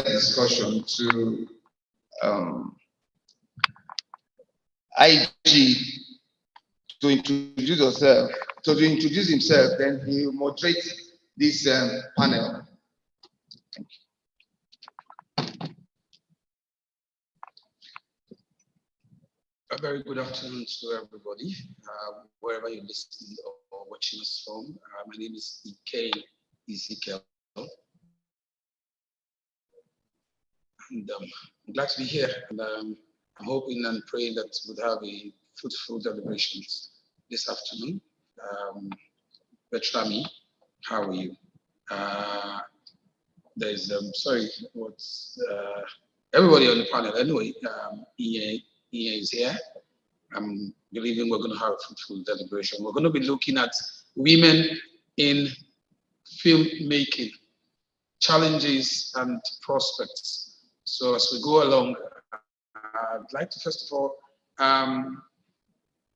discussion to IG to introduce yourself, to introduce himself, then he will moderate this panel. Thank you. A very good afternoon to everybody, wherever you're listening or watching us from. My name is Ike Ezekiel, and I'm glad to be here. And I'm hoping and praying that we'll have a fruitful deliberations this afternoon. Betrami, how are you? There's sorry, what's everybody on the panel anyway. Ian is here. I'm believing we're going to have a fruitful deliberation. We're going to be looking at women in filmmaking, challenges and prospects. So as we go along, I'd like to first of all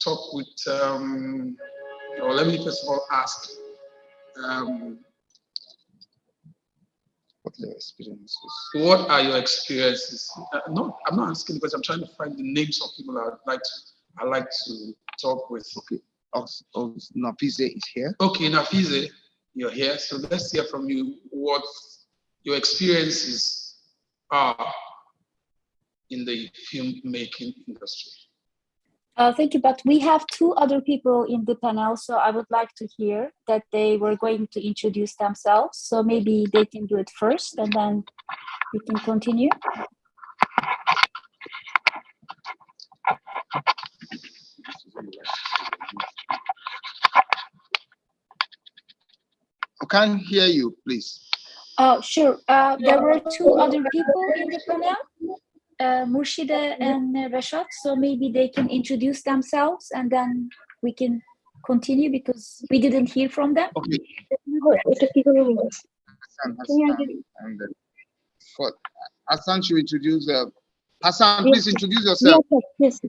talk with, or let me first of all ask, what are your experiences? What are your experiences? No, I'm not asking because I'm trying to find the names of people I'd like to talk with. Okay. Nafize is here. Okay, Nafize, you're here. So let's hear from you what your experiences are in the filmmaking industry. Thank you, but we have two other people in the panel, so I would like to hear that they were going to introduce themselves. So maybe they can do it first, and then we can continue. I can't hear you, please. Oh, sure. There were two other people in the panel, Murshida and Rashad, so maybe they can introduce themselves and then we can continue because we didn't hear from them. Okay. Hassan should introduce. Hassan, please introduce yourself. Yes.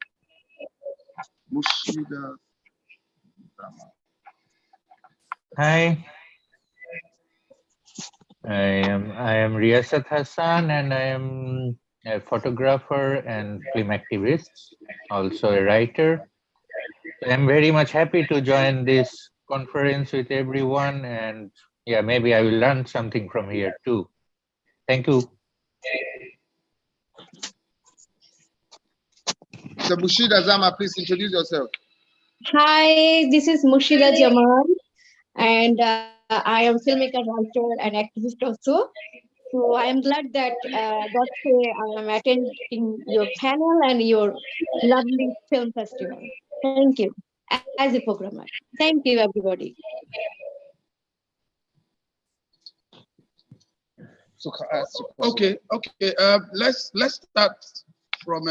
Murshida. Hi. I am Riyasat Hassan, and I am a photographer and film activist, also a writer. I'm very much happy to join this conference with everyone, and yeah, maybe I will learn something from here too. Thank you. So Mushida Zama, please introduce yourself. Hi, this is Mushida Jamal, and I am filmmaker, writer, and activist also. So I am glad that that's why I am attending your panel and your lovely film festival. Thank you, as a programmer. Thank you, everybody. Okay. Let's start from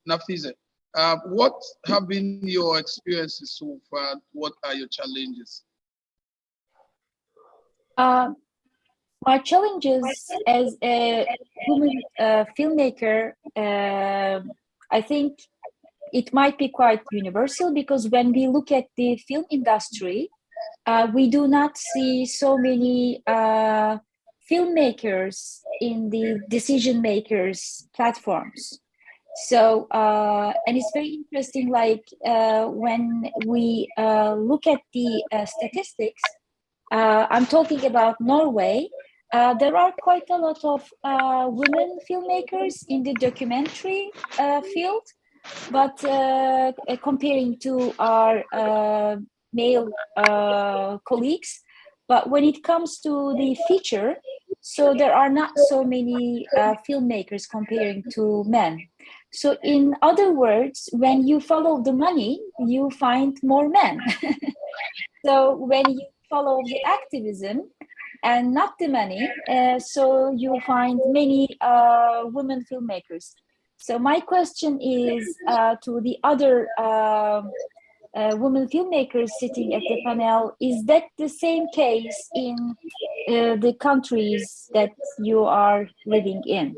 Nafize. What have been your experiences so far? What are your challenges? My challenges as a woman filmmaker, I think it might be quite universal because when we look at the film industry, we do not see so many filmmakers in the decision makers platforms. So, and it's very interesting, like when we look at the statistics, I'm talking about Norway, there are quite a lot of women filmmakers in the documentary field, but comparing to our male colleagues, but when it comes to the feature, so there are not so many filmmakers comparing to men. So in other words, when you follow the money, you find more men. So when you follow the activism and not the money, so you find many women filmmakers. So my question is to the other women filmmakers sitting at the panel, is that the same case in the countries that you are living in?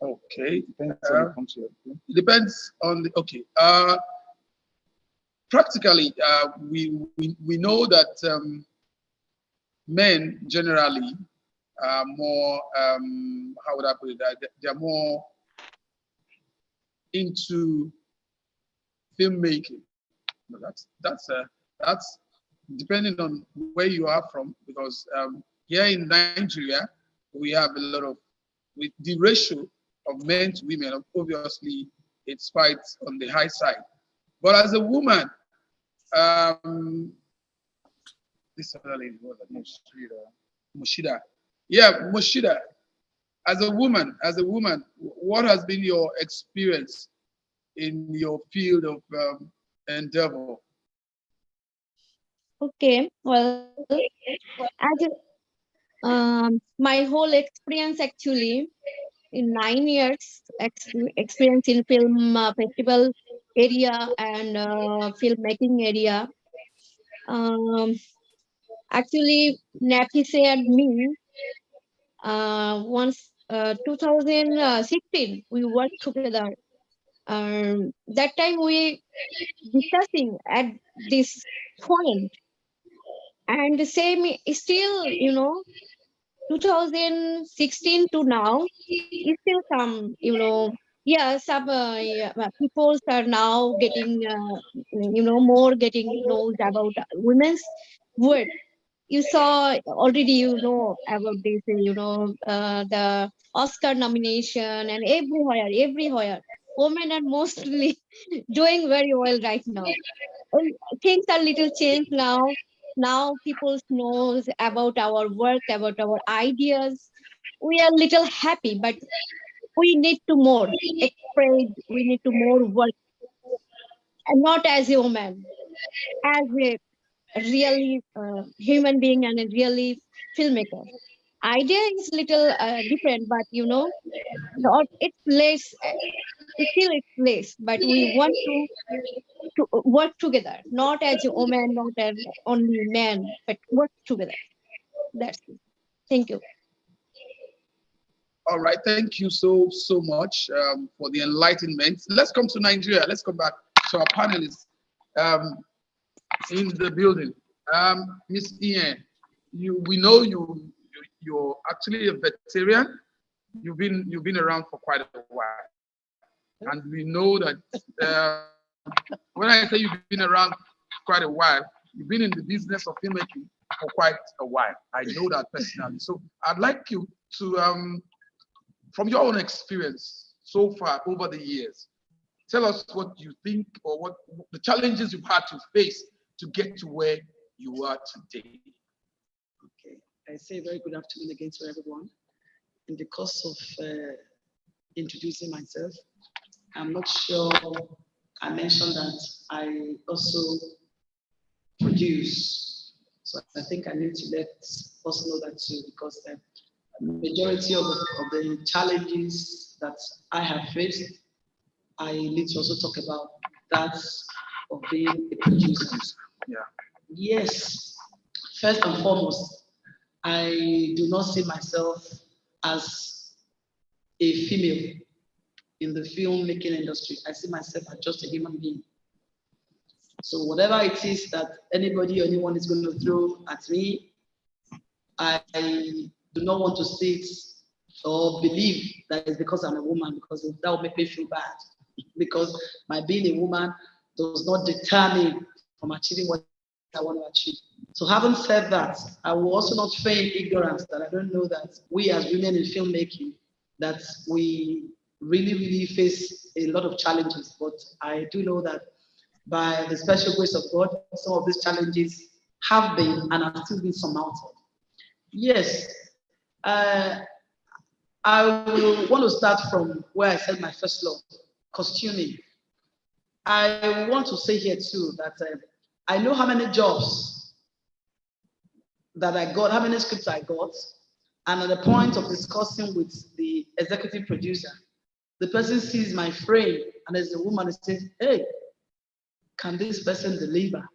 Okay. It depends on the, okay. Practically, we know that men generally are more, how would I put it? They're more into filmmaking. That's depending on where you are from, because here in Nigeria we have a lot of, with the ratio of men to women, obviously it's quite on the high side. But as a woman, this other lady was Mushida. Yeah, Mushida. As a woman, what has been your experience in your field of endeavor? Okay, well, my whole experience actually in 9 years experience in film festival area and filmmaking area. Um, Actually, Nafise and me, once 2016, we worked together. That time we discussing at this point, and the same still, 2016 to now, is still some, yeah, some yeah, people are now getting, more getting knows about women's work. You saw already, about this, the Oscar nomination, and everywhere, women are mostly doing very well right now. And things are little changed now. Now people knows about our work, about our ideas. We are little happy, but we need to more express. We need to more work, and not as a woman, as a really human being and a really filmmaker. Idea is little different, but not it's less. Still it's less, but we want to work together, not as a woman, not as only man, but work together. That's it. Thank you. All right, thank you so much for the enlightenment. Let's come to Nigeria. Let's come back to our panelists in the building. Miss Ian, we know you're actually a veteran. You've been around for quite a while, and we know that when I say you've been around quite a while, you've been in the business of filmmaking for quite a while. I know that personally. So I'd like you to, from your own experience so far over the years, tell us what you think, or what the challenges you've had to face to get to where you are today. Okay, I say a very good afternoon again to everyone. In the course of introducing myself, I'm not sure I mentioned that I also produce. So I think I need to let us know that too, because the majority of the challenges that I have faced, I need to also talk about that of being a producer. Yeah. Yes, first and foremost, I do not see myself as a female in the filmmaking industry. I see myself as just a human being. So whatever it is that anybody or anyone is going to throw at me, I do not want to see it or believe that it's because I'm a woman, because that would make me feel bad. Because my being a woman does not deter me from achieving what I want to achieve. So having said that, I will also not feign ignorance that I don't know that we as women in filmmaking, that we really face a lot of challenges. But I do know that by the special grace of God, some of these challenges have been and are still being surmounted. Yes, I will want to start from where I said my first law, costuming. I want to say here too that I know how many jobs that I got, how many scripts I got, and at the point of discussing with the executive producer, the person sees my frame, and as a woman, says, "Hey, can this person deliver?"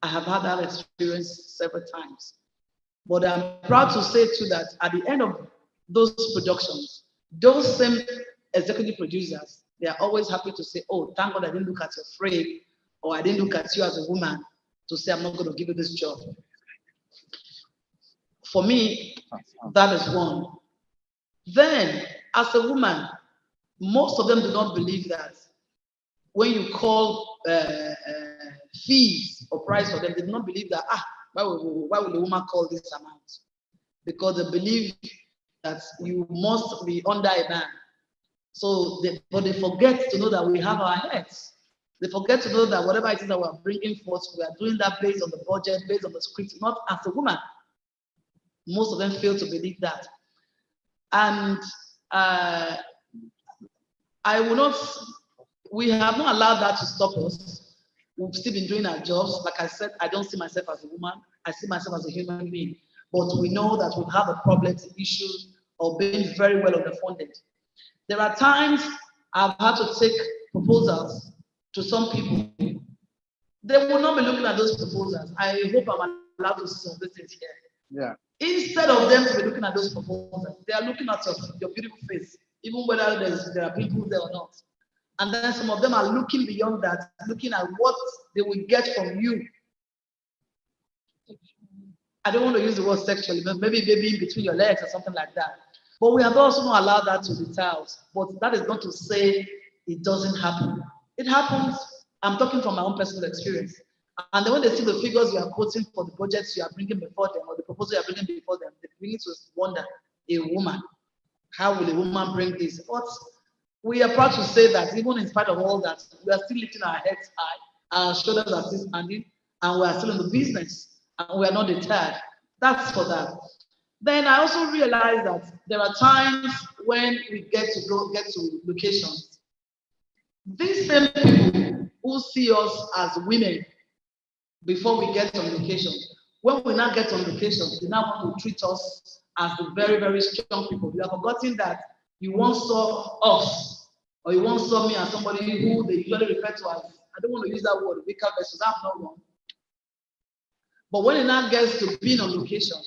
I have had that experience several times. But I'm proud to say too that at the end of those productions, those same executive producers, they are always happy to say, "Oh, thank God I didn't look at your frame, or I didn't look at you as a woman to say I'm not going to give you this job." For me, that is one. Then, as a woman, most of them do not believe that when you call fees or price for them, they do not believe that, why will a woman call this amount? Because they believe that you must be under a man. So, but they forget to know that we have our heads. They forget to know that whatever it is that we are bringing forth, we are doing that based on the budget, based on the script, not as a woman. Most of them fail to believe that. And we have not allowed that to stop us. We've still been doing our jobs. Like I said, I don't see myself as a woman. I see myself as a human being. But we know that we have a problem, issues of being very well underfunded. There are times I've had to take proposals to some people. They will not be looking at those proposals. I hope I'm allowed to see some of these things here. Yeah. Instead of them to be looking at those proposals, they are looking at your beautiful face, even whether there are people there or not. And then some of them are looking beyond that, looking at what they will get from you. I don't want to use the word sexually, but maybe in between your legs or something like that. But we have also not allowed that to deter us. But that is not to say it doesn't happen. It happens. I'm talking from my own personal experience. And then when they see the figures you are quoting for the budgets you are bringing before them or the proposal you are bringing before them, they begin to wonder, a woman, how will a woman bring this? But we are proud to say that even in spite of all that, we are still lifting our heads high, our shoulders are still standing, and we are still in the business, and we are not deterred. That's for that. Then I also realized that there are times when we get to locations. These same people who see us as women before we get on location, when we now get on location, they now want to treat us as the very, very strong people. We have forgotten that you once saw us, or you once saw me as somebody who they usually refer to as, I don't want to use that word, weaker vessels, I'm not wrong. But when it now gets to being on location,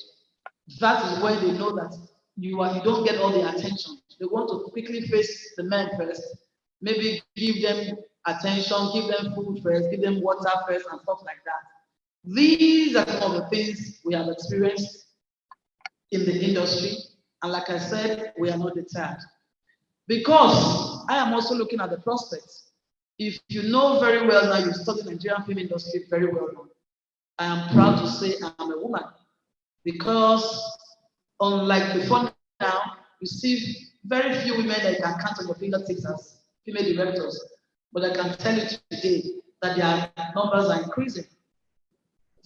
that is where they know that you don't get all the attention. They want to quickly face the men first, maybe give them attention, give them food first, give them water first, and stuff like that. These are some of the things we have experienced in the industry. And like I said, we are not deterred. Because I am also looking at the prospects. If you know very well now, you study Nigerian film industry very well now, I am proud to say I'm a woman. Because unlike before now, you see very few women that you can count on your fingertips as female directors. But I can tell you today that their numbers are increasing.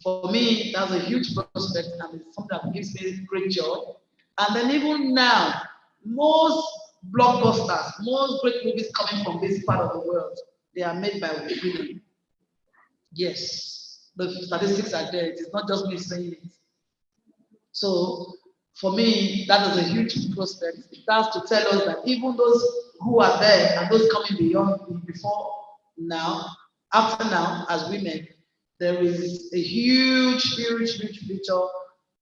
For me, that's a huge prospect and it's something that gives me great joy. And then even now, most blockbusters, most great movies coming from this part of the world, they are made by women. Yes, the statistics are there. It is not just me saying it. So for me, that is a huge prospect. It has to tell us that even those who are there and those coming before now, after now, as women, there is a huge future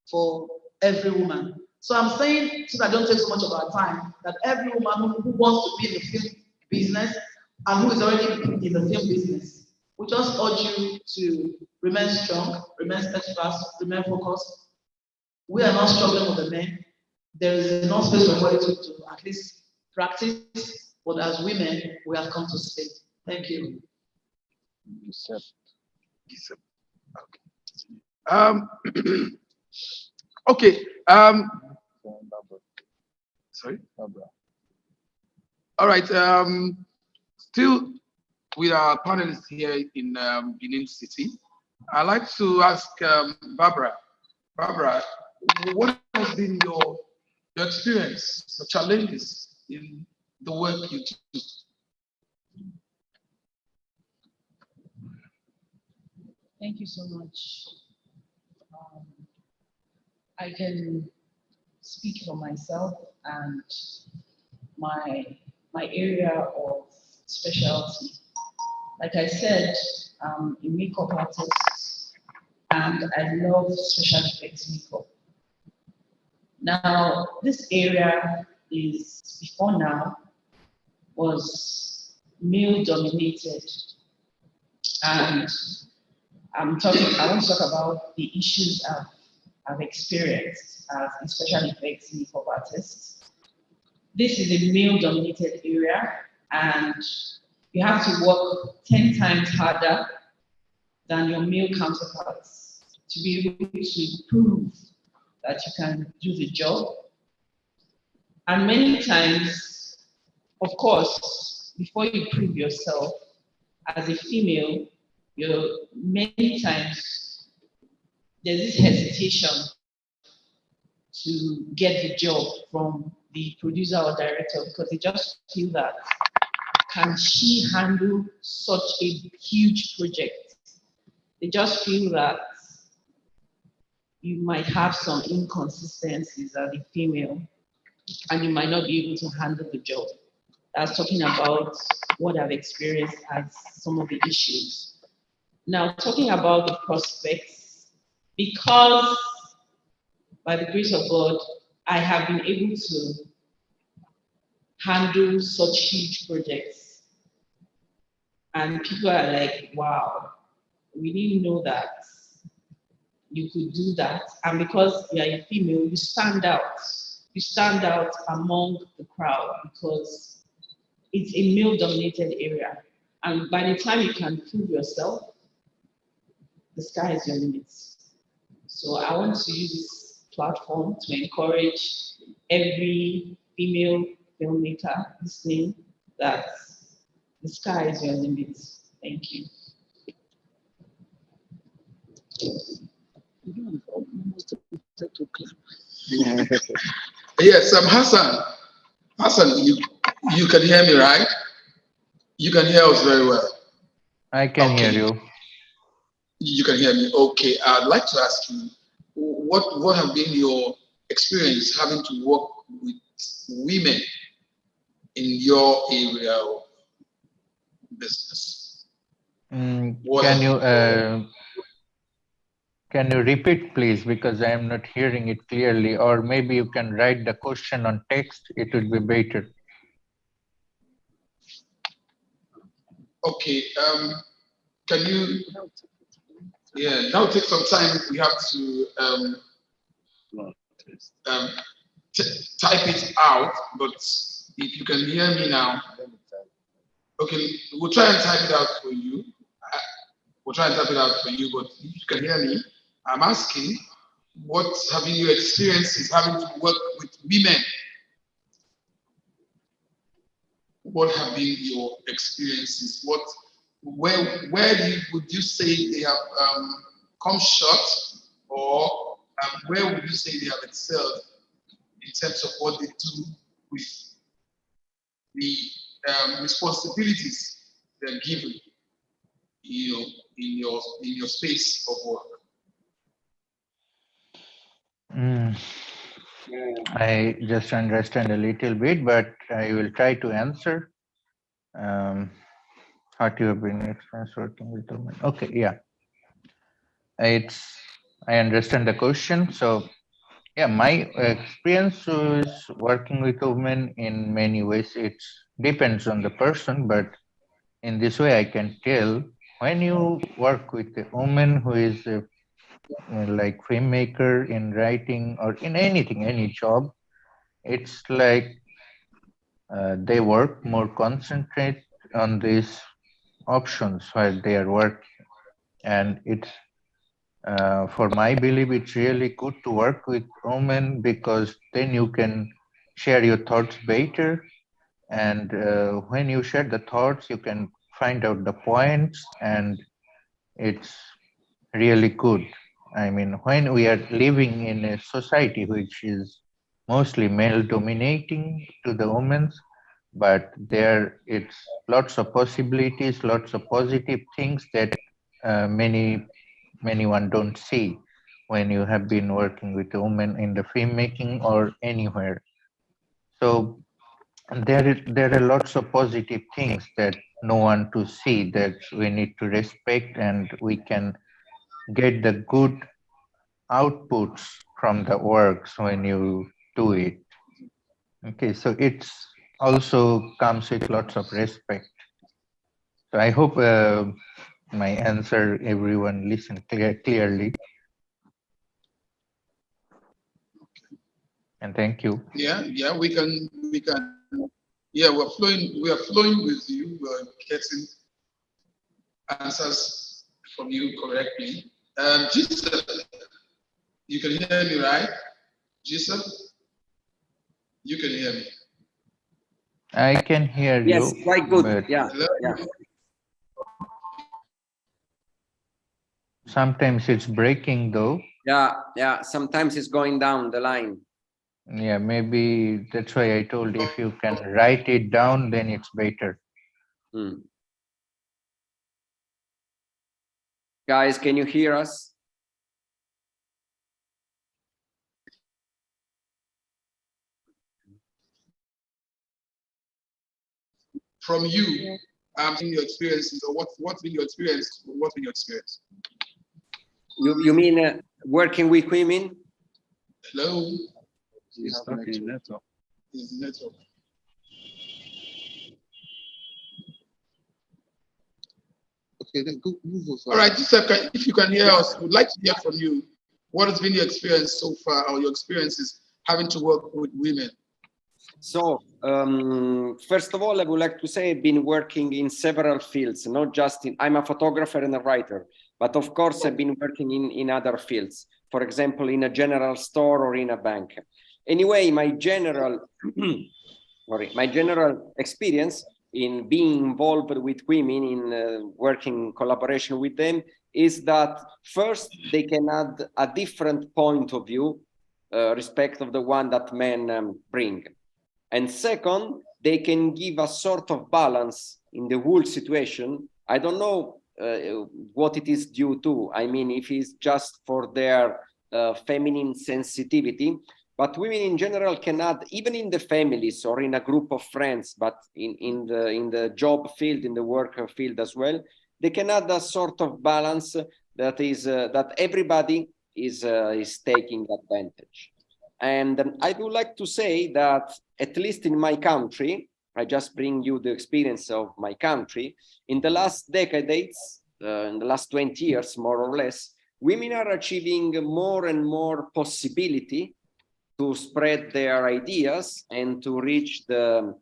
for every woman. So I'm saying, so that I don't take so much of our time, that every woman who wants to be in the film business and who is already in the film business, we just urge you to remain strong, remain steadfast, remain focused. We are not struggling with the men. There is enough space for everybody to at least practice, but as women, we have come to stay. Thank you. Okay. Sorry. All right. Still with our panelists here in Benin City, I'd like to ask Barbara. Barbara, what has been your experience, the challenges in the work you do? Thank you so much. I can speak for myself and my area of specialty. Like I said, I'm a makeup artist and I love special effects makeup. Now, this area is, before now, was male dominated. And I want to talk about the issues I've I've experienced as a special effects makeup artist. This is a male-dominated area, and you have to work 10 times harder than your male counterparts to be able to prove that you can do the job. And many times, of course, before you prove yourself as a female, you're many times there's this hesitation to get the job from the producer or director because they just feel that can she handle such a huge project? They just feel that you might have some inconsistencies as a female and you might not be able to handle the job. That's talking about what I've experienced as some of the issues. Now, talking about the prospects, because by the grace of God, I have been able to handle such huge projects. And people are like, wow, we didn't know that you could do that. And because you're a female, you stand out. You stand out among the crowd because it's a male-dominated area. And by the time you can prove yourself, the sky is your limit. So I want to use this platform to encourage every female filmmaker listening that the sky is your limit. Thank you. Yes, Hassan. Hassan, you can hear me, right? You can hear us very well. I can hear you. You can hear me. Okay. I'd like to ask you, what have been your experience having to work with women in your area of business? Can you repeat, please, because I am not hearing it clearly, or maybe you can write the question on text. It would be better. Okay. Can you? Yeah. Now take some time. We have to type it out. But if you can hear me now, okay, we'll try and type it out for you. We'll try and type it out for you. But if you can hear me, I'm asking, what have been your experiences having to work with women? What have been your experiences? Where would you say they have come short, or where would you say they have excelled in terms of what they do with the responsibilities they're given, in your space of work? I just understand a little bit, but I will try to answer. What you have been experience working with women? Okay, yeah. I understand the question. So, yeah, my experience is working with women in many ways. It depends on the person, but in this way, I can tell when you work with a woman who is like filmmaker in writing or in anything, any job, it's like they work more concentrate on these options while they are working, and it's for my belief, it's really good to work with women because then you can share your thoughts better, and when you share the thoughts, you can find out the points, and it's really good. I mean, when we are living in a society which is mostly male dominating to the women, but there it's lots of possibilities, lots of positive things that many one don't see when you have been working with a woman in the filmmaking or anywhere. So there are lots of positive things that no one to see that we need to respect, and we can get the good outputs from the works when you do it. Okay, so it's also comes with lots of respect. So I hope my answer everyone listen clearly. And thank you. Yeah, we can, yeah, we are flowing with you. We're getting answers from you correctly. Jesus, you can hear me, right? Jesus, you can hear me. I can hear you. Yes, quite good. But Yeah, yeah. sometimes it's breaking though. Yeah. Sometimes it's going down the line. Yeah, maybe that's why I told if you can write it down, then it's better. Guys, can you hear us? From you, in your experiences, or what's been your experience? What's been your experience? You mean working with women? Hello? It's network. Is the network. Okay, then go move over. All right, Joseph, if you can hear us, we'd like to hear from you. What has been your experience so far, or your experiences having to work with women? So, first of all, I would like to say I've been working in several fields, not just in, I'm a photographer and a writer, but of course I've been working in other fields, for example, in a general store or in a bank. Anyway, my general experience in being involved with women in working in collaboration with them is that first, they can add a different point of view, respect of the one that men bring. And second, they can give a sort of balance in the whole situation. I don't know what it is due to. I mean, if it's just for their feminine sensitivity, but women in general can add, even in the families or in a group of friends, but in the job field, in the work field as well, they can add a sort of balance that is that everybody is taking advantage. And I would like to say that, at least in my country, I just bring you the experience of my country. In the last decades, in the last 20 years, more or less, women are achieving more and more possibility to spread their ideas and to reach the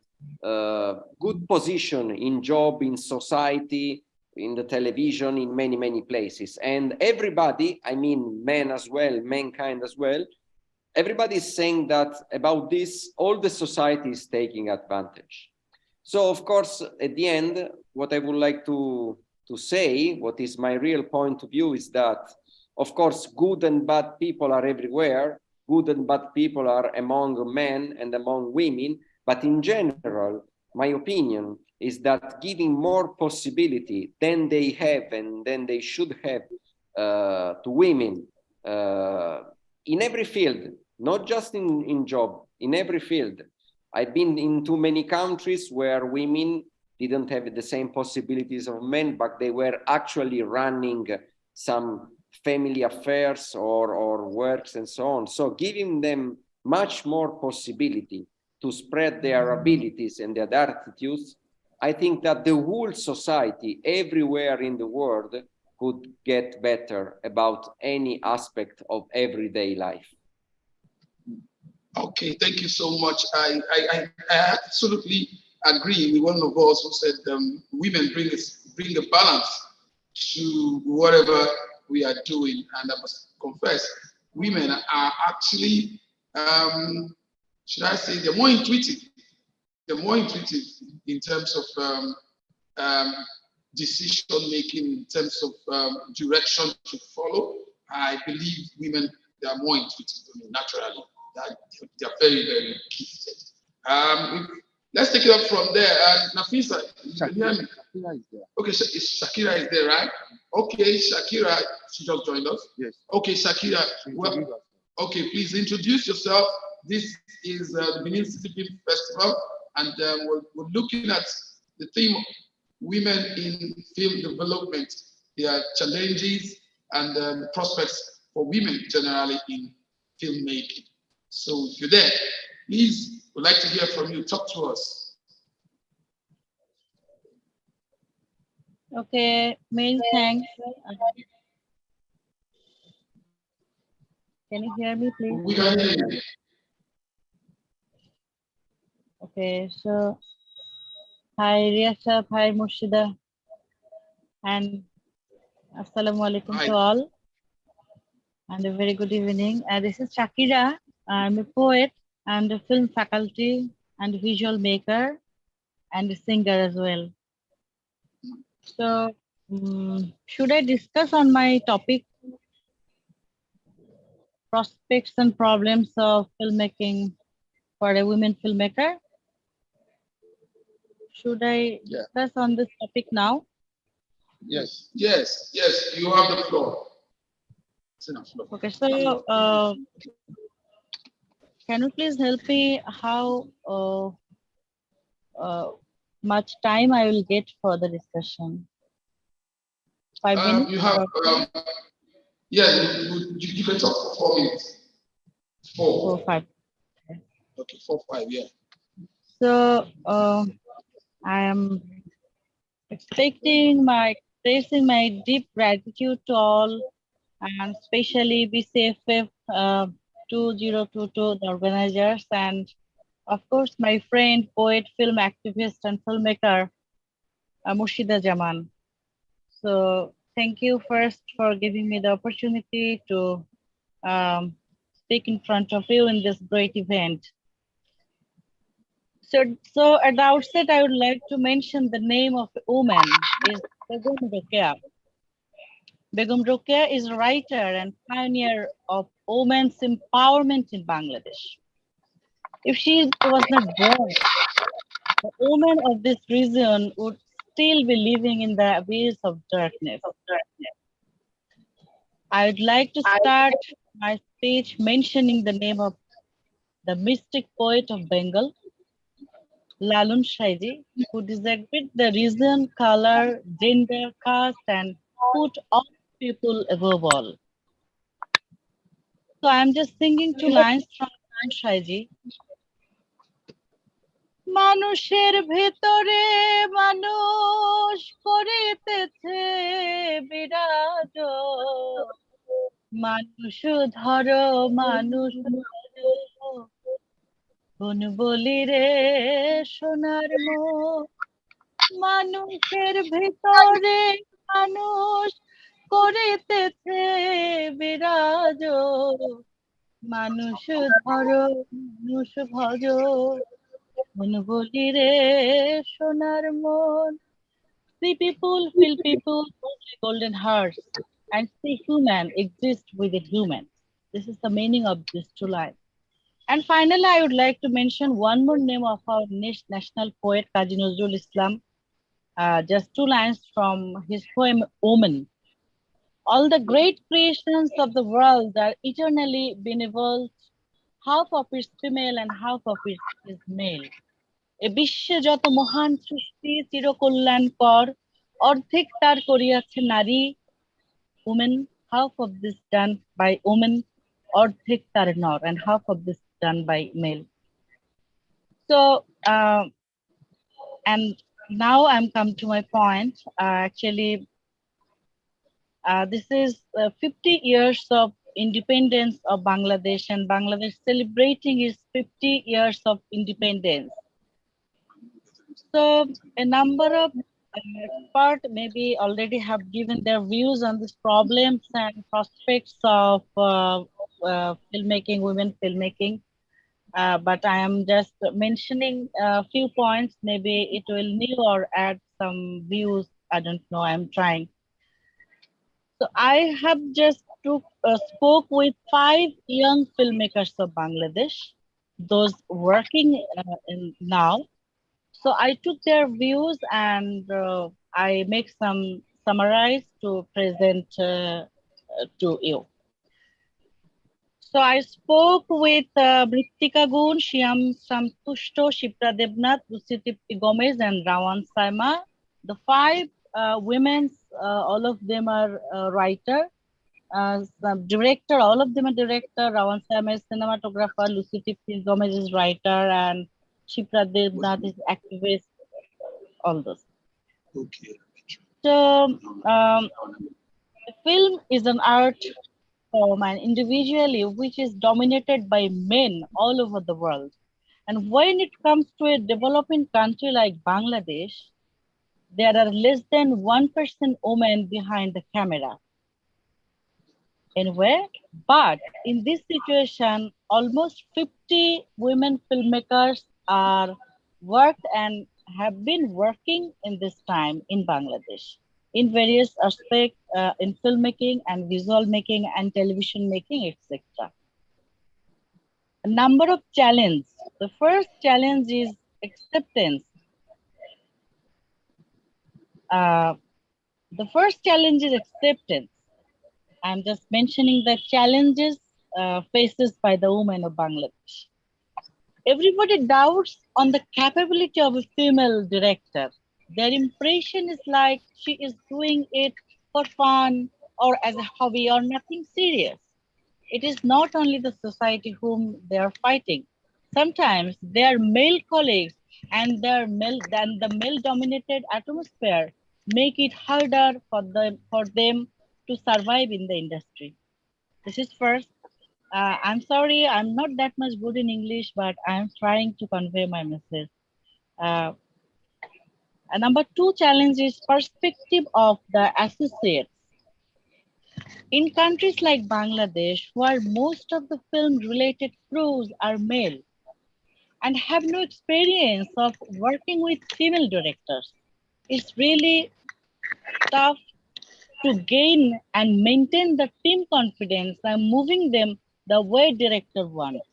good position in job, in society, in the television, in many, many places. And everybody, I mean men as well, mankind as well, everybody is saying that about this, all the society is taking advantage. So of course, at the end, what I would like to say, what is my real point of view is that, of course, good and bad people are everywhere. Good and bad people are among men and among women. But in general, my opinion is that giving more possibility than they have and than they should have to women in every field, not just in job, in every field. I've been in too many countries where women didn't have the same possibilities of men, but they were actually running some family affairs or works and so on. So giving them much more possibility to spread their abilities and their attitudes, I think that the whole society everywhere in the world could get better about any aspect of everyday life. Okay, thank you so much. I absolutely agree with one of us who said women bring a balance to whatever we are doing. And I must confess, women are actually, should I say, they're more intuitive. They're more intuitive in terms of decision making, in terms of direction to follow. I believe women, they are more intuitive naturally. They're very, very gifted. Let's take it up from there. Nafisa, you can hear me? Shakira is there. Okay, Shakira is there, right? Okay, Shakira, she just joined us. Yes. Okay, Shakira, well, okay, please introduce yourself. This is the Benin City Film Festival, and we're looking at the theme women in film development, their challenges and prospects for women generally in filmmaking. So if you're there, please, we'd like to hear from you. Talk to us. Okay, many thanks. Can you hear me, please? We can hear you. Okay, so hi Riyashat, hi Murshida, and Assalamu alaikum Hi. to all, and a very good evening. This is Shakira. I'm a poet and a film faculty and visual maker and a singer as well. So, should I discuss on my topic, prospects and problems of filmmaking for a women filmmaker? Should I discuss on this topic now? Yes. Yes, you have the floor. Okay, so can you please help me how much time I will get for the discussion? 5 minutes? You have, you can talk for 4 minutes. 4. 4, 5. Okay, 4, 5, yeah. So I am expressing my deep gratitude to all, and especially BCFF 2022, the organizers, and of course my friend, poet, film activist, and filmmaker Murshida Jaman. So thank you first for giving me the opportunity to speak in front of you in this great event. So at the outset, I would like to mention the name of a woman is Begum Rokeya. Begum Rokeya is a writer and pioneer of women's empowerment in Bangladesh. If she was not born, the women of this region would still be living in the abyss of darkness. I would like to start my speech mentioning the name of the mystic poet of Bengal, Lalun Shaiji, who dissected the reason, color, gender, caste, and put all people above all. So I'm just singing two lines from Lalun Shaiji. মানুষের ভেতরে মানুষ করিতেছে বিরাজ মানুষ ধরো মানুষ কোন বলি রে সোনার মুখ মানুষের ভেতরে মানুষ করিতেছে বিরাজ মানুষ ধরো মানুষ ভজ কোন বলি রে সোনার মন see people feel people only golden hearts and see human exist within humans. This is the meaning of this two lines. And finally, I would like to mention one more name of our national poet, Kazi Nazrul Islam. Just two lines from his poem, Omen. All the great creations of the world are eternally benevolent. Half of it is female and half of it is male. এ বিশ্বে যত মহান সৃষ্টি চিরকল্যাণকর অর্ধেক তার করিয়াছে নারী women, half of this done by women, অর্ধেক তার নর, and half of this done by male. So, and now I'm come to my point. Actually, this is 50 years of independence of Bangladesh, and Bangladesh celebrating its 50 years of independence. So a number of experts maybe already have given their views on these problems and prospects of filmmaking, women filmmaking. But I am just mentioning a few points. Maybe it will new or add some views. I don't know. I'm trying. So I have just spoke with 5 young filmmakers of Bangladesh, those working in now. So I took their views and I make some summarize to present to you. So I spoke with Brittika Gun, Shyam Samtushto, Shipra Debnath, Lucity Gomez, and Rawan Saima. The 5 women, all of them are writer, director, all of them are director. Rawan Saima is cinematographer, Lucity Gomez is writer, and Shipra Debnath is activist, all those. Okay. So film is an art form and individually which is dominated by men all over the world. And when it comes to a developing country like Bangladesh, there are less than 1% women behind the camera. Anyway, but in this situation, almost 50 women filmmakers are worked and have been working in this time in Bangladesh in various aspects in filmmaking and visual making and television making, etc. A number of challenges. The first challenge is acceptance. The first challenge is acceptance. I'm just mentioning the challenges faces by the women of Bangladesh. Everybody doubts on the capability of a female director. Their impression is like she is doing it for fun or as a hobby or nothing serious. It is not only the society whom they are fighting. Sometimes their male colleagues and the male-dominated atmosphere make it harder for them to survive in the industry. This is first. I'm sorry, I'm not that much good in English, but I'm trying to convey my message. Number two challenge is perspective of the associates. In countries like Bangladesh, where most of the film-related crews are male and have no experience of working with female directors, it's really tough to gain and maintain the team confidence and moving them the way director wants.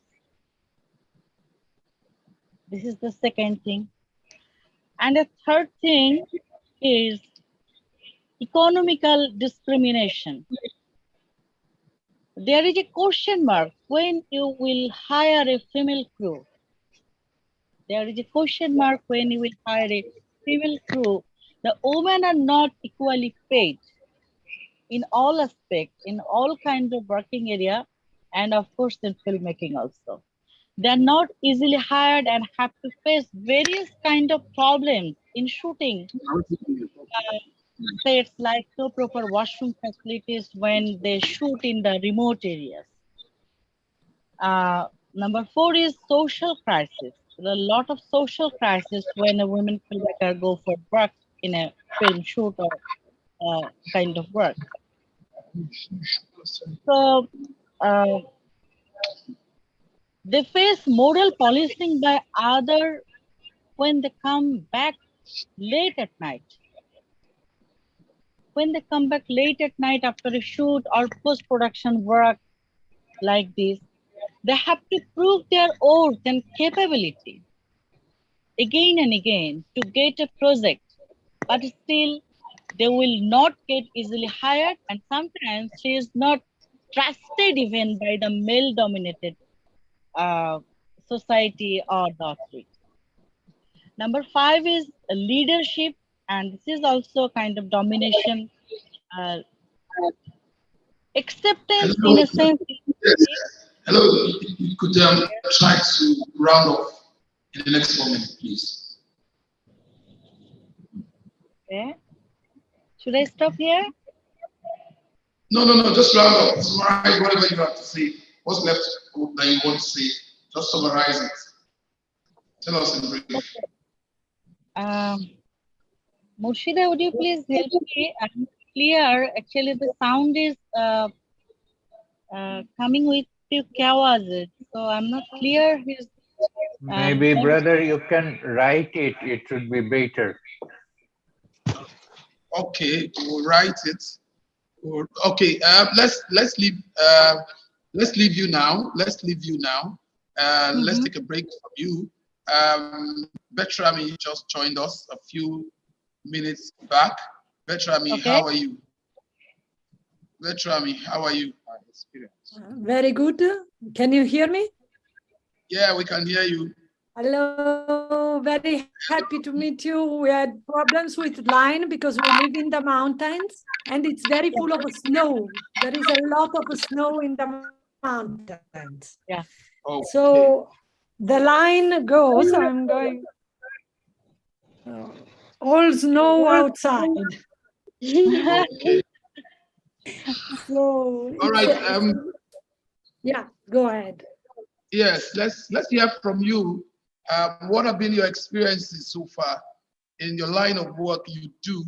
This is the second thing. And the third thing is economical discrimination. There is a question mark when you will hire a female crew. There is a question mark when you will hire a female crew. The women are not equally paid in all aspects, in all kinds of working area, and of course in filmmaking also. They are not easily hired and have to face various kind of problems in shooting. It's like no proper washroom facilities when they shoot in the remote areas. Number four is social crisis. There are a lot of social crisis when a women filmmaker go for work in a film shoot or kind of work. So they face moral policing by other when they come back late at night. When they come back late at night after a shoot or post-production work like this, they have to prove their worth and capability again and again to get a project, but still they will not get easily hired, and sometimes she is not trusted even by the male-dominated society or the authority. Number five is leadership, and this is also kind of domination. Acceptance in a sense. Yes. Hello, you could try to round off in the next moment, please. Okay. Should I stop here? No, just round up. Summarize whatever you have to say. What's left that you want to say? Just summarize it. Tell us in brief. Okay. Murshida, would you please help me? I'm clear. Actually, the sound is coming with few chaos, so I'm not clear. His maybe brother, you can write it. It should be better. Okay, we'll write it. Okay, let's leave you now. Let's leave you now. Let's take a break from you. Betrami just joined us a few minutes back. Betrami, okay. How are you? Betrami, how are you? Very good. Can you hear me? Yeah, we can hear you. Hello, very happy to meet you. We had problems with line because we live in the mountains and it's very full of snow. There is a lot of snow in the mountains. Yeah. Okay. So the line goes, I'm going, all snow outside. Okay. So all right. Yeah, go ahead. Yes, let's hear from you. What have been your experiences so far in your line of work you do?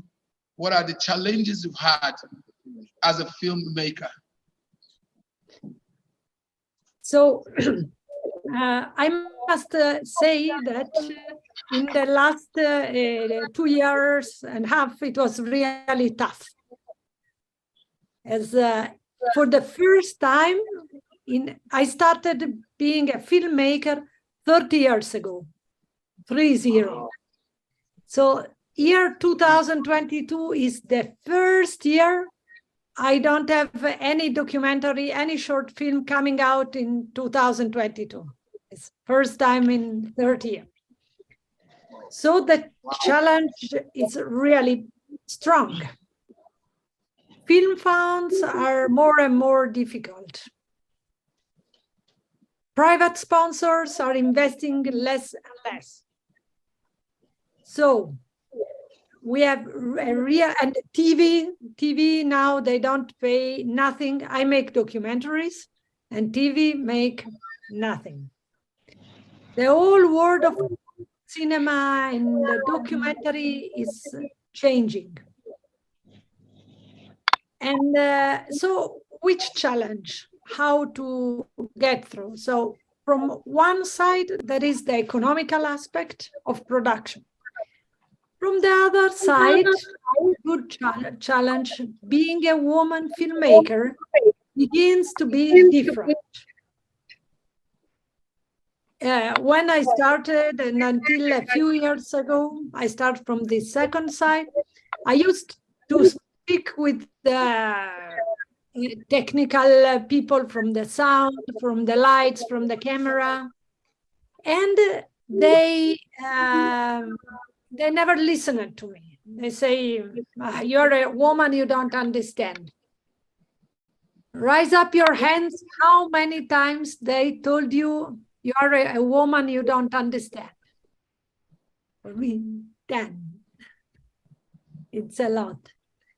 What are the challenges you've had as a filmmaker? So I must say that in the last 2 years and a half, it was really tough. As for the first time, I started being a filmmaker 30 years ago, 30. So year 2022 is the first year I don't have any documentary, any short film coming out in 2022. It's first time in 30 years. So the challenge is really strong. Film funds are more and more difficult. Private sponsors are investing less and less. So we have a real, and TV now, they don't pay nothing. I make documentaries and TV make nothing. The whole world of cinema and the documentary is changing. And so which challenge? How to get through? So from one side, there is the economical aspect of production. From the other side, good challenge, being a woman filmmaker begins to be different. When I started, and until a few years ago, I started from the second side, I used to speak with the technical people from the sound, from the lights, from the camera, and they never listened to me. They say, you're a woman, you don't understand. Raise up your hands. How many times they told you, you are a woman, you don't understand? For me, 10. It's a lot.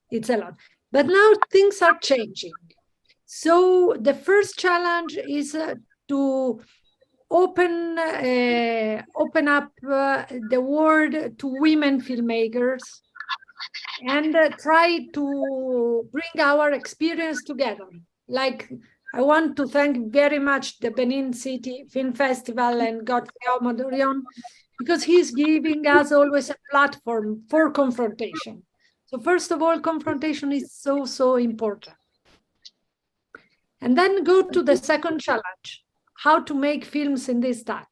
It's a lot. But now things are changing. So the first challenge is to open up the world to women filmmakers and try to bring our experience together. Like, I want to thank very much the Benin City Film Festival and Godfrey Modurion, because he's giving us always a platform for confrontation. So first of all, confrontation is so, so important. And then go to the second challenge, how to make films in this time.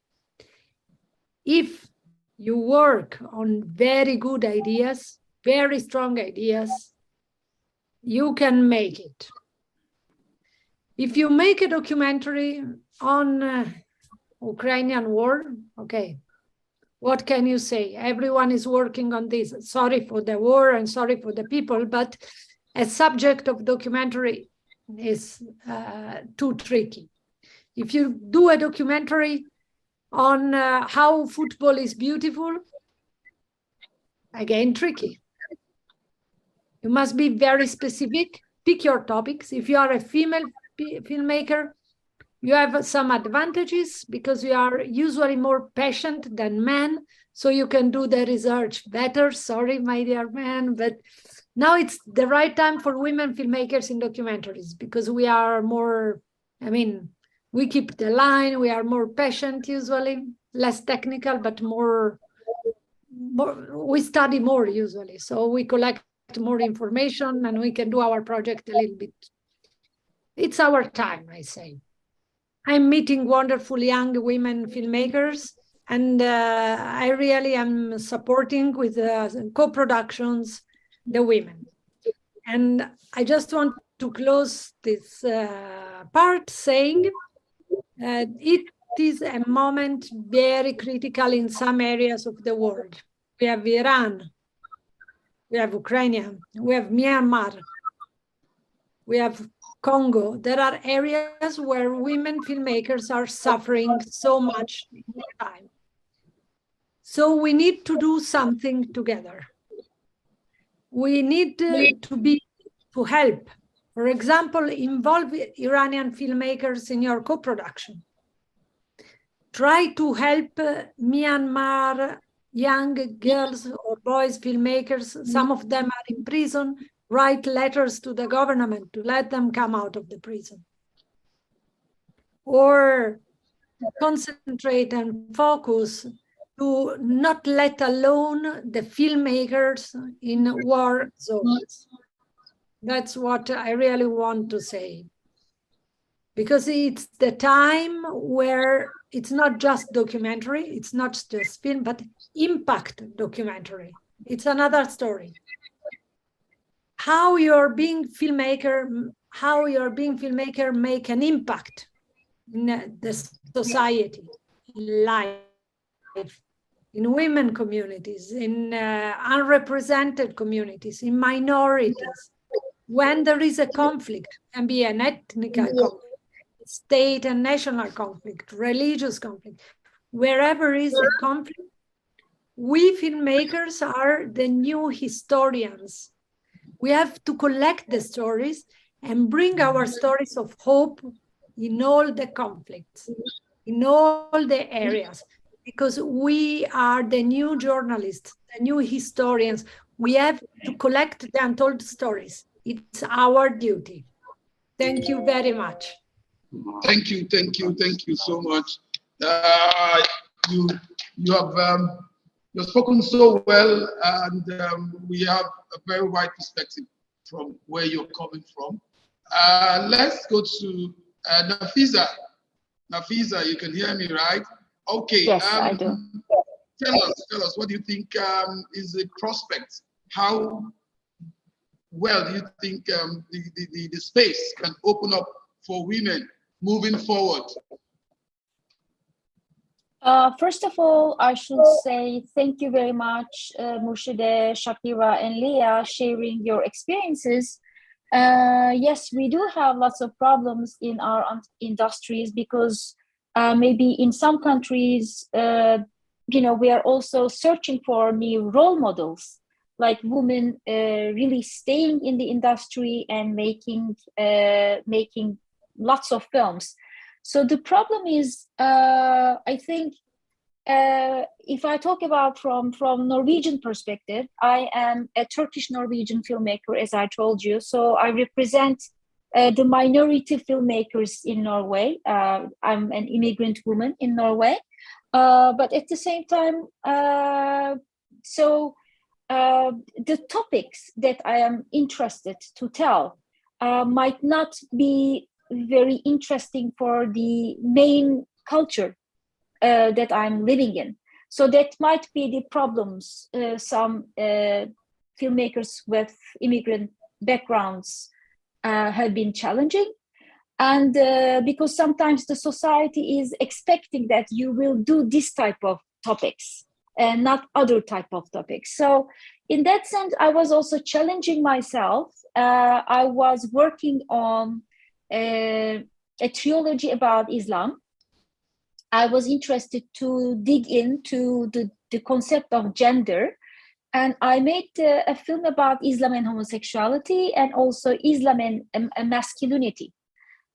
If you work on very good ideas, very strong ideas, you can make it. If you make a documentary on Ukrainian war, okay, what can you say? Everyone is working on this. Sorry for the war and sorry for the people, but a subject of documentary is too tricky. If you do a documentary on how football is beautiful, again, tricky. You must be very specific, pick your topics. If you are a female filmmaker, you have some advantages because you are usually more patient than men, so you can do the research better. Sorry, my dear man, but now it's the right time for women filmmakers in documentaries because we are more, we keep the line, we are more patient usually, less technical, but more we study more usually. So we collect more information and we can do our project a little bit. It's our time, I say. I'm meeting wonderful young women filmmakers, and I really am supporting with co-productions the women. And I just want to close this part saying it is a moment very critical in some areas of the world. We have Iran, we have Ukraine, we have Myanmar, we have Congo. There are areas where women filmmakers are suffering so much in this time. So we need to do something together. We need to help. For example, involve Iranian filmmakers in your co-production. try to help Myanmar young girls or boys filmmakers. Some of them are in prison, write letters to the government to let them come out of the prison. Or concentrate and focus to not let alone the filmmakers in war zones. That's what I really want to say. Because it's the time where it's not just documentary, it's not just film, but impact documentary. It's another story. How you're being filmmaker make an impact in the society, in life, in women communities, in unrepresented communities, in minorities. When there is a conflict, can be an ethnic conflict, state and national conflict, religious conflict, wherever is a conflict, we filmmakers are the new historians. We have to collect the stories and bring our stories of hope in all the conflicts, in all the areas, because we are the new journalists, the new historians. We have to collect the untold stories. It's our duty. Thank you very much. Thank you so much. You have you've spoken so well, and we have a very wide perspective from where you're coming from. Let's go to Nafisa. Nafisa, you can hear me, right? Okay. Yes, I do. Tell us, what do you think is the prospect? How well do you think the space can open up for women moving forward? First of all, I should say thank you very much, Mushide, Shakira, and Leah, sharing your experiences. Yes, we do have lots of problems in our industries because maybe in some countries, we are also searching for new role models, like women really staying in the industry and making lots of films. So the problem is, I think, if I talk about from Norwegian perspective, I am a Turkish-Norwegian filmmaker, as I told you. So I represent the minority filmmakers in Norway. I'm an immigrant woman in Norway. But at the same time, the topics that I am interested to tell might not be very interesting for the main culture that I'm living in. So that might be the problems some filmmakers with immigrant backgrounds have been challenging. And because sometimes the society is expecting that you will do this type of topics and not other type of topics. So in that sense, I was also challenging myself. I was working on a trilogy about Islam. I was interested to dig into the concept of gender. And I made a film about Islam and homosexuality, and also Islam and masculinity.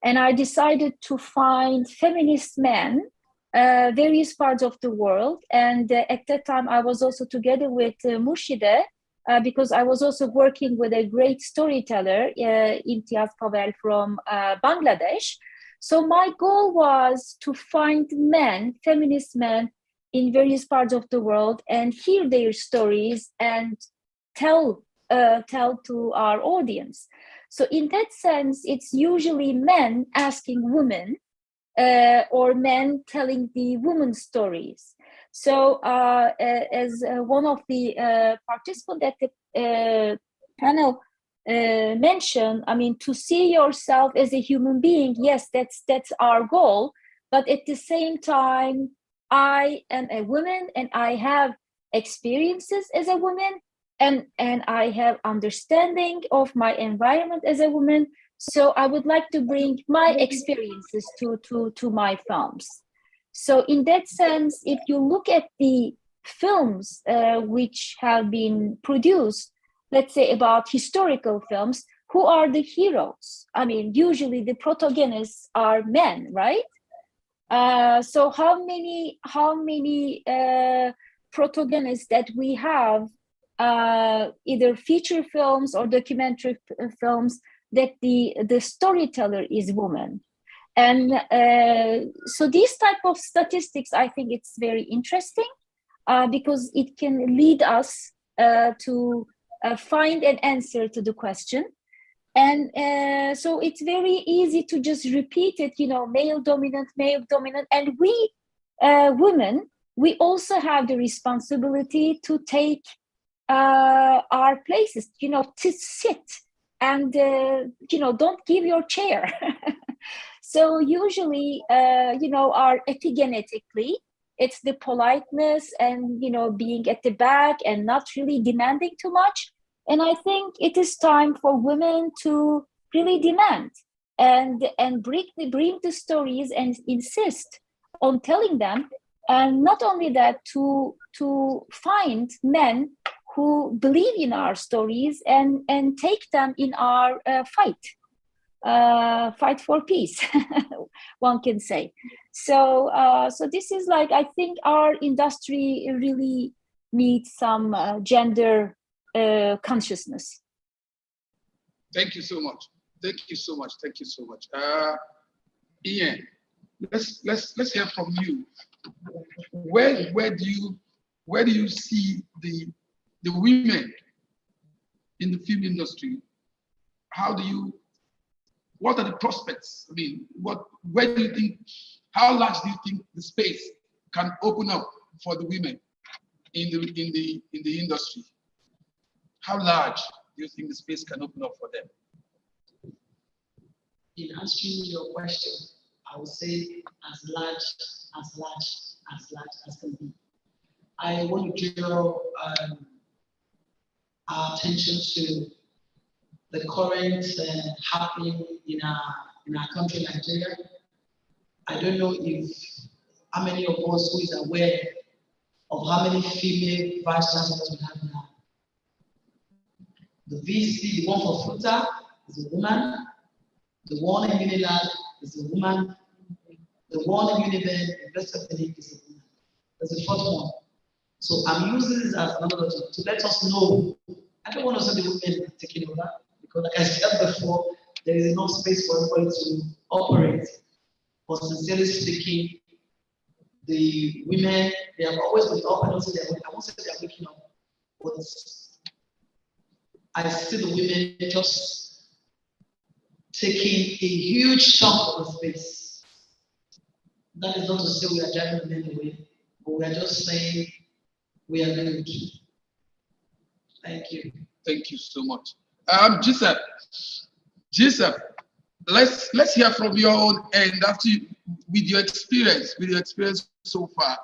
And I decided to find feminist men, various parts of the world. And at that time, I was also together with Mushide, because I was also working with a great storyteller, Imtiaz Pavel from Bangladesh. So my goal was to find men, feminist men, in various parts of the world and hear their stories and tell to our audience. So in that sense, it's usually men asking women or men telling the women's stories. So as one of the participants at the panel mentioned, I mean, to see yourself as a human being, yes, that's our goal. But at the same time, I am a woman and I have experiences as a woman, and I have understanding of my environment as a woman. So I would like to bring my experiences to my films. So in that sense, if you look at the films which have been produced, let's say about historical films, who are the heroes? I mean, usually the protagonists are men, right? So how many protagonists that we have, either feature films or documentary films, that the storyteller is woman? And so these type of statistics, I think it's very interesting, because it can lead us to find an answer to the question. And so it's very easy to just repeat it, male dominant, and we women, we also have the responsibility to take our places, to sit and don't give your chair. So usually, our epigenetically, it's the politeness and being at the back and not really demanding too much. And I think it is time for women to really demand and bring the stories and insist on telling them, and not only that, to find men who believe in our stories and take them in our fight for peace, one can say. So this is like, I think our industry really needs some gender consciousness. Thank you so much. Thank you so much. Thank you so much. Ian, let's hear from you. Where do you see the women in the film industry? What are the prospects? I mean, where do you think, how large do you think the space can open up for the women in the industry? How large do you think the space can open up for them? In answering your question, I would say as large as can be. I want to draw our attention to the current happening in our country, Nigeria. I don't know how many of us who is aware of how many female vice chancellors we have now. The VC, the one for FUTA, is a woman. The one in Unilag is a woman. The one in Univen, Investor Benin, is a woman. There's a fourth one. So I'm using this as analogy to let us know. I don't want to say the women are taking over, because like I said before, there is enough space for everybody to operate. But sincerely speaking, the women, they have always been up, and also I won't say they're waking up, but I see the women just taking a huge chunk of the space. That is not to say we are driving them anyway, but we are just saying we are good. Thank you. Thank you so much. Giselle, let's hear from your own end after with your experience so far.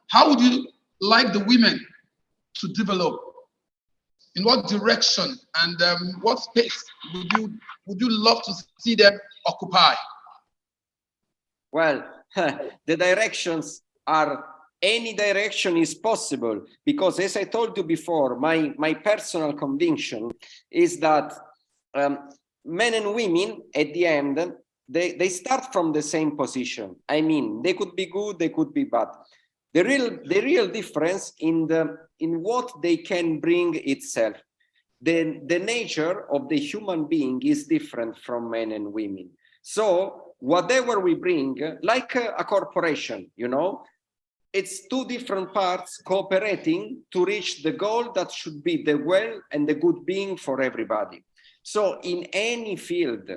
How would you like the women to develop? In what direction and what space would you love to see them occupy? Well, the directions are, any direction is possible, because as I told you before, my personal conviction is that men and women at the end, they start from the same position. I mean, they could be good, they could be bad. The real difference in what they can bring itself. The nature of the human being is different from men and women. So whatever we bring, like a corporation, it's two different parts cooperating to reach the goal that should be the well and the good being for everybody. So in any field,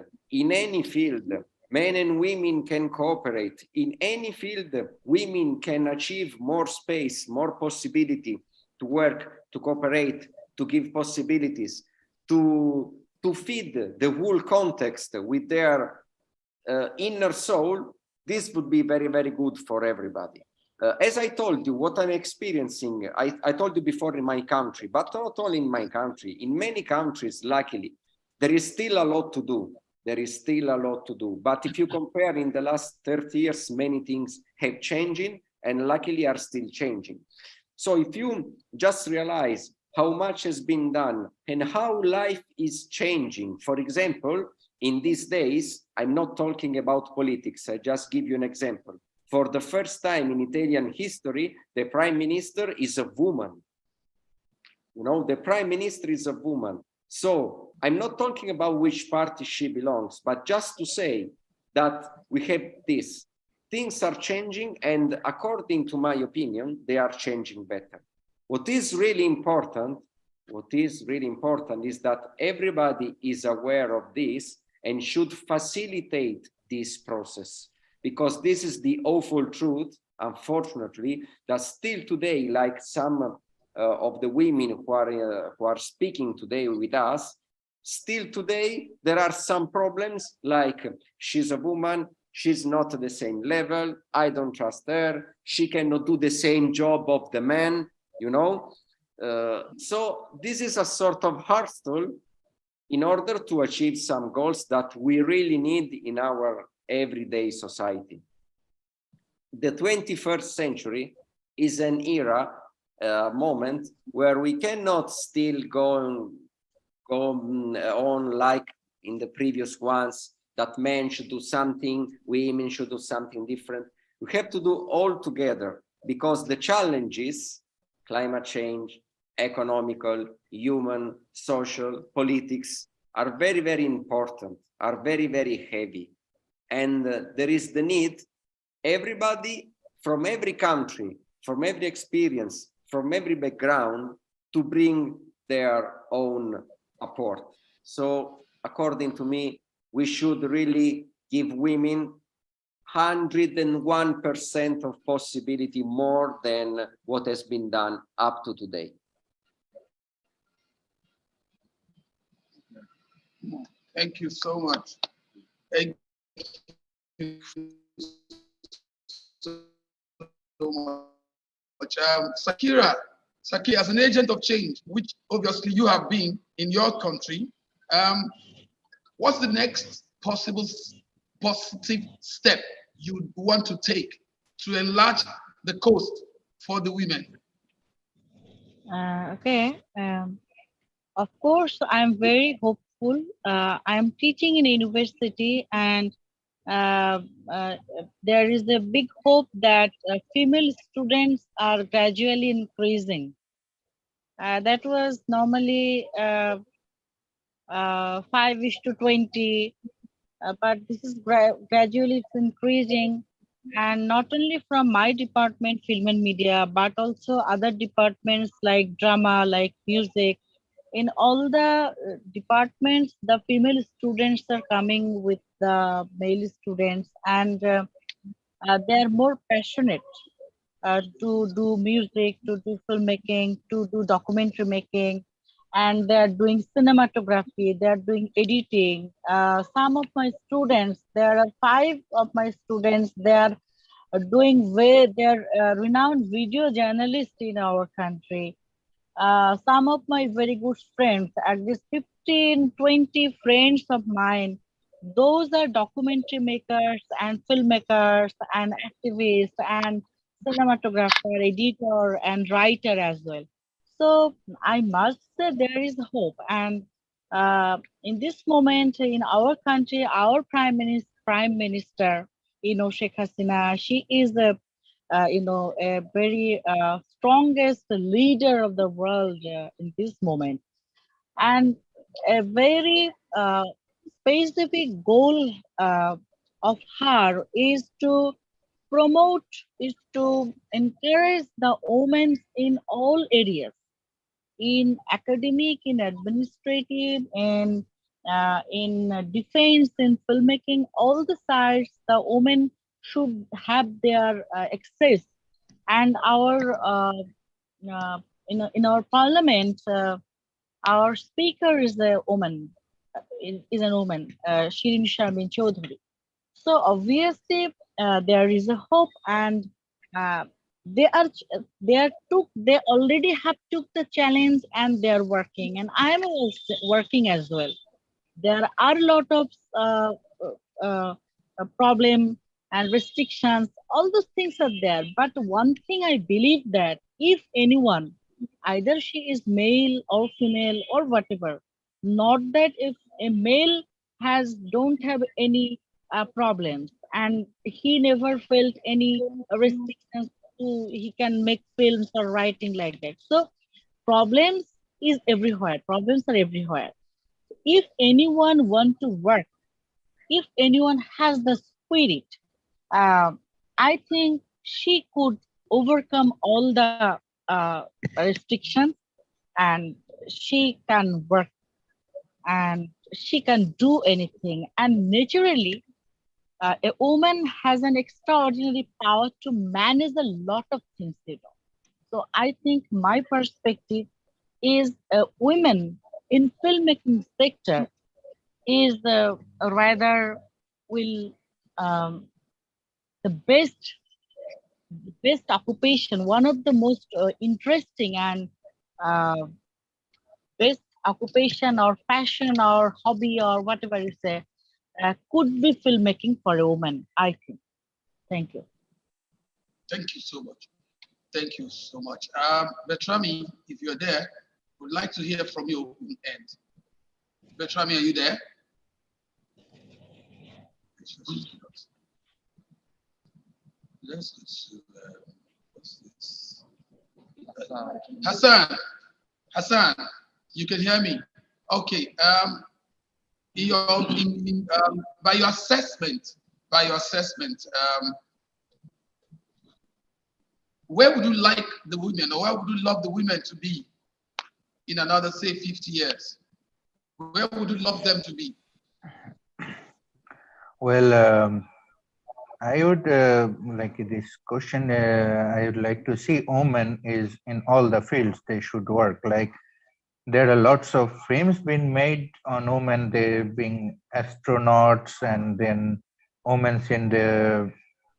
men and women can cooperate. In any field, women can achieve more space, more possibility to work, to cooperate, to give possibilities, to feed the whole context with their inner soul. This would be very, very good for everybody. As I told you, what I'm experiencing, I told you before in my country, but not only in my country, in many countries, luckily, there is still a lot to do. There is still a lot to do. But if you compare in the last 30 years, many things have changed and luckily are still changing. So if you just realize how much has been done and how life is changing, for example, in these days, I'm not talking about politics, I just give you an example. For the first time in Italian history, the prime minister is a woman. You know, the prime minister is a woman. So I'm not talking about which party she belongs, but just to say that we have this. Things are changing, and according to my opinion, they are changing better. What is really important is that everybody is aware of this and should facilitate this process, because this is the awful truth, unfortunately, that still today, like some of the women who are speaking today with us, still today there are some problems, like she's a woman, she's not at the same level, I don't trust her, she cannot do the same job of the man, you know. So this is a sort of hustle in order to achieve some goals that we really need in our everyday society. The 21st century is an era, moment where we cannot still go on like in the previous ones, that men should do something, women should do something different. We have to do all together, because the challenges, climate change, economical, human, social, politics, are very, very important, are very, very heavy. And there is the need, everybody from every country, from every experience, from every background, to bring their own apport. So according to me, we should really give women 101% of possibility more than what has been done up to today. Thank you so much. Thank you so much. Sakira, as an agent of change, which obviously you have been in your country, what's the next possible positive step you want to take to enlarge the coast for the women? Okay. Of course, I'm very hopeful. I'm teaching in a university, and there is a big hope that female students are gradually increasing. That was normally 5:20, but this is gradually it's increasing. And not only from my department, film and media, but also other departments like drama, like music. In all the departments, the female students are coming with the male students, and they are more passionate to do music, to do filmmaking, to do documentary making, and they are doing cinematography, they are doing editing. Some of my students, there are 5 of my students, they are doing they are renowned video journalists in our country. Some of my very good friends, at least 15, 20 friends of mine, those are documentary makers and filmmakers and activists and cinematographer, editor and writer as well. So I must say there is hope. And in this moment in our country, our Prime Minister, Sheikh Hasina, she is a very strongest leader of the world in this moment, and a very specific goal of her is to promote, is to encourage the women in all areas, in academic, in administrative, and in defense, in filmmaking, all the sides, the women should have their access. And our in our parliament, our speaker is a woman, is a woman, Shirin Sharmin Chaudhary. So obviously there is a hope, and they already have took the challenge, and they are working, and I am also working as well. There are a lot of problem and restrictions, all those things are there, but one thing I believe, that if anyone, either she is male or female or whatever, not that if a male don't have any problems, and he never felt any restrictions to he can make films or writing like that. So problems is everywhere. Problems are everywhere. If anyone want to work, if anyone has the spirit, I think she could overcome all the restrictions, and she can work, and she can do anything. And naturally, a woman has an extraordinary power to manage a lot of things, So I think my perspective is women in filmmaking sector is rather will the best occupation, one of the most interesting and uh, best occupation or passion or hobby or whatever you say, could be filmmaking for a woman, I think. Thank you. Thank you so much. Thank you so much. Betrami, if you're there, would like to hear from you in the end. Betrami, are you there? Let's go to what's this? Hassan, you can hear me? Okay. By your assessment, where would you like the women, or where would you love the women to be in another, say, 50 years? Where would you love them to be? Well, I would like this question. I would like to see women is in all the fields they should work. Like there are lots of films being made on women. They being astronauts, and then women in the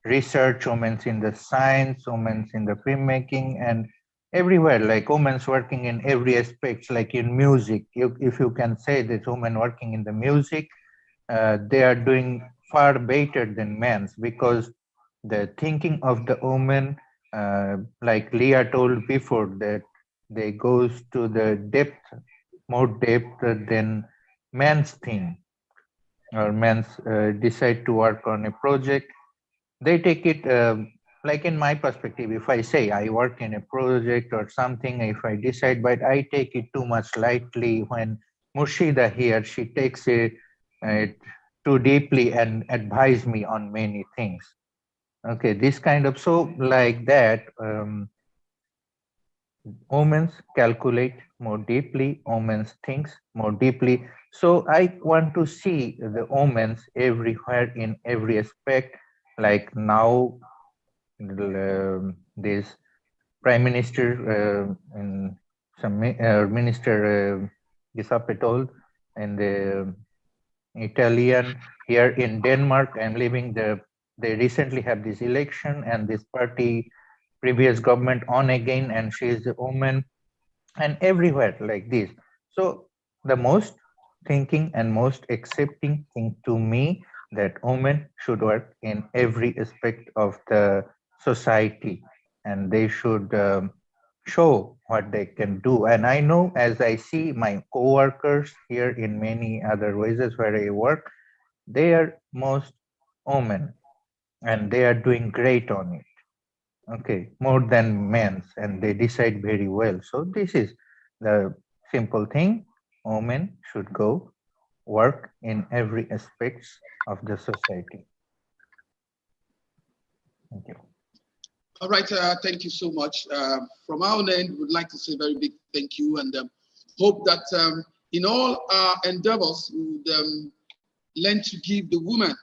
research, women in the science, women in the filmmaking, and everywhere. Like women's working in every aspect. Like in music, if you can say that women working in the music, they are doing far better than men's, because the thinking of the woman, like Leah told before, that they goes to the depth, more depth than men's thing, or men's decide to work on a project. They take it, like in my perspective, if I say I work in a project or something, if I decide, but I take it too much lightly. When Murshida here, she takes it too deeply and advise me on many things. Okay, this kind of, so like that, women calculate more deeply, women thinks more deeply. So I want to see the women everywhere in every aspect. Like now, this prime minister and some minister Giuseppe told, and the Italian here in Denmark. I'm living the. They recently have this election, and this party, previous government on again, and she is a woman, and everywhere like this. So the most thinking and most accepting thing to me, that women should work in every aspect of the society, and they should show what they can do. And I know, as I see my co-workers here in many other ways where I work, they are most women, and they are doing great on it. Okay, more than men's, and they decide very well. So this is the simple thing. Women should go work in every aspects of the society. Thank you. All right, thank you so much. From our end, we would like to say a very big thank you, and hope that in all our endeavors, we would learn to give the woman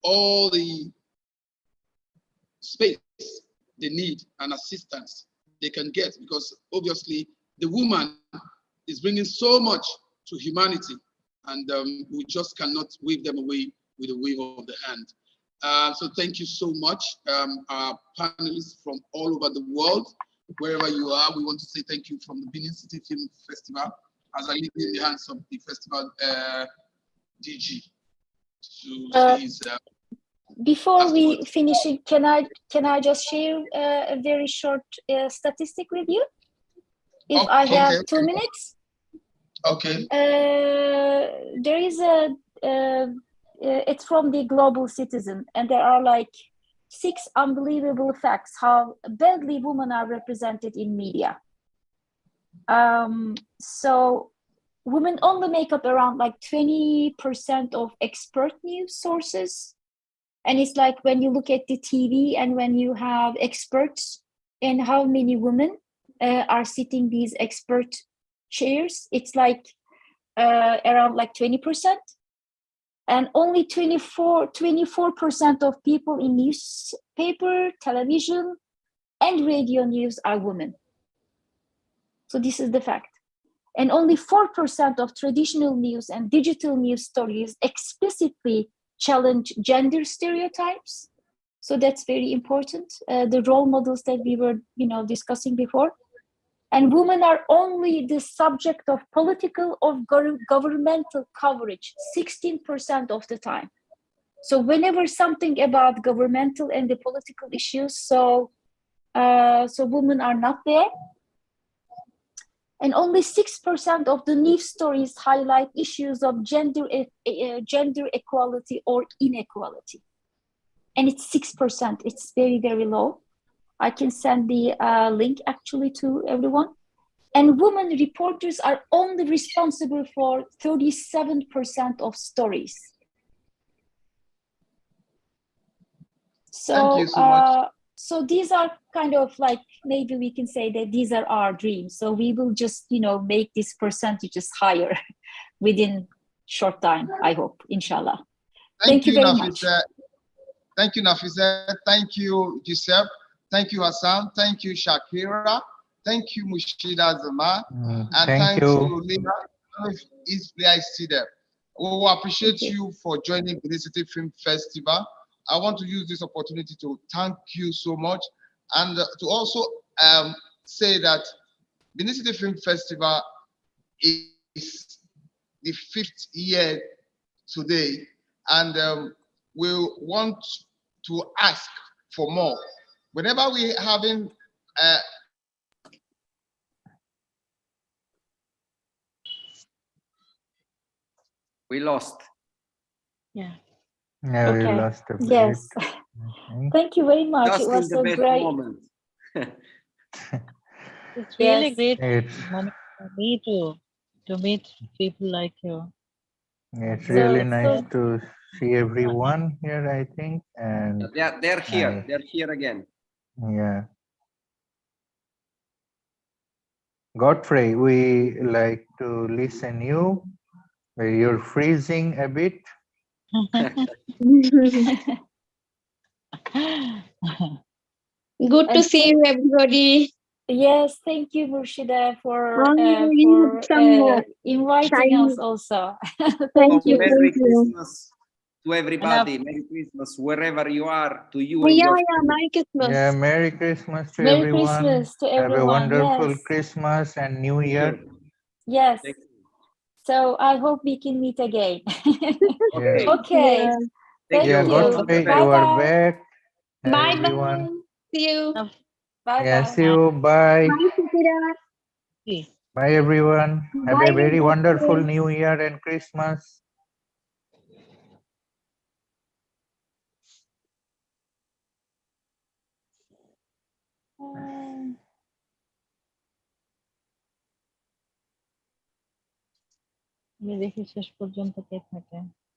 all the space they need and assistance they can get, because obviously the woman is bringing so much to humanity, and we just cannot wave them away with a wave of the hand. So thank you so much, our panelists from all over the world, wherever you are. We want to say thank you from the Benin City Film Festival, as I leave in the hands of the festival DG to say his. Before we finish it, can I just share a very short statistic with you? If I have 2 minutes? Okay. There is it's from the Global Citizen, and there are like 6 unbelievable facts how badly women are represented in media. So women only make up around like 20% of expert news sources. And it's like when you look at the TV and when you have experts and how many women are sitting these expert chairs, it's like around like 20%. And only 24% of people in newspaper, television, and radio news are women. So this is the fact. And only 4% of traditional news and digital news stories explicitly challenge gender stereotypes. So that's very important. The role models that we were, discussing before. And women are only the subject of political or governmental coverage 16% of the time. So whenever something about governmental and the political issues, so women are not there. And only 6% of the news stories highlight issues of gender equality or inequality. And it's 6%. It's very, very low. I can send the link actually to everyone. And women reporters are only responsible for 37% of stories. So, thank you so much. So these are kind of like, maybe we can say that these are our dreams. So we will just, make these percentages higher within short time, I hope, inshallah. Thank you very much. Thank you, Nafisa. Thank you, Giuseppe. Thank you, Hassan. Thank you, Shakira. Thank you, Mushida Zama. And thank you, Lina. Is still there. We appreciate you for joining Benin City Film Festival. I want to use this opportunity to thank you so much, and to also say that Benin City Film Festival is the 5th year today, and we want to ask for more. Whenever we having we lost. Yeah. Yeah, Okay. we lost a bit. Yes. Thank you very much. Just it was in the so best great. moment. It's really great It's, for me to meet people like you. it's So- really nice so- to see everyone here, I think. And They're here. They're here again. yeah. Godfrey, we like to listen you. You're freezing a bit. Good to And see you, everybody. Yes, thank you, Murshida, for You have some inviting shiny- us also. Thank you. Merry Thank you. Christmas to everybody. Merry Christmas wherever you are. To you and Yeah, your yeah. Merry Christmas. Yeah, Merry Christmas to Merry everyone. Christmas to Have a everyone. wonderful Yes. Christmas and New Year. Yes. Thank you. So I hope we can meet again. Okay. Okay. Yeah. Thank Yeah, you. Godfrey, Bye you are bye. back. Bye Everyone. bye. See you. Bye Yeah, bye. see you. Bye. Bye, Sukira. Bye, everyone. Have Bye, a very Godfrey. wonderful New Year and Christmas. আমি দেখি শেষ পর্যন্ত কে থাকে।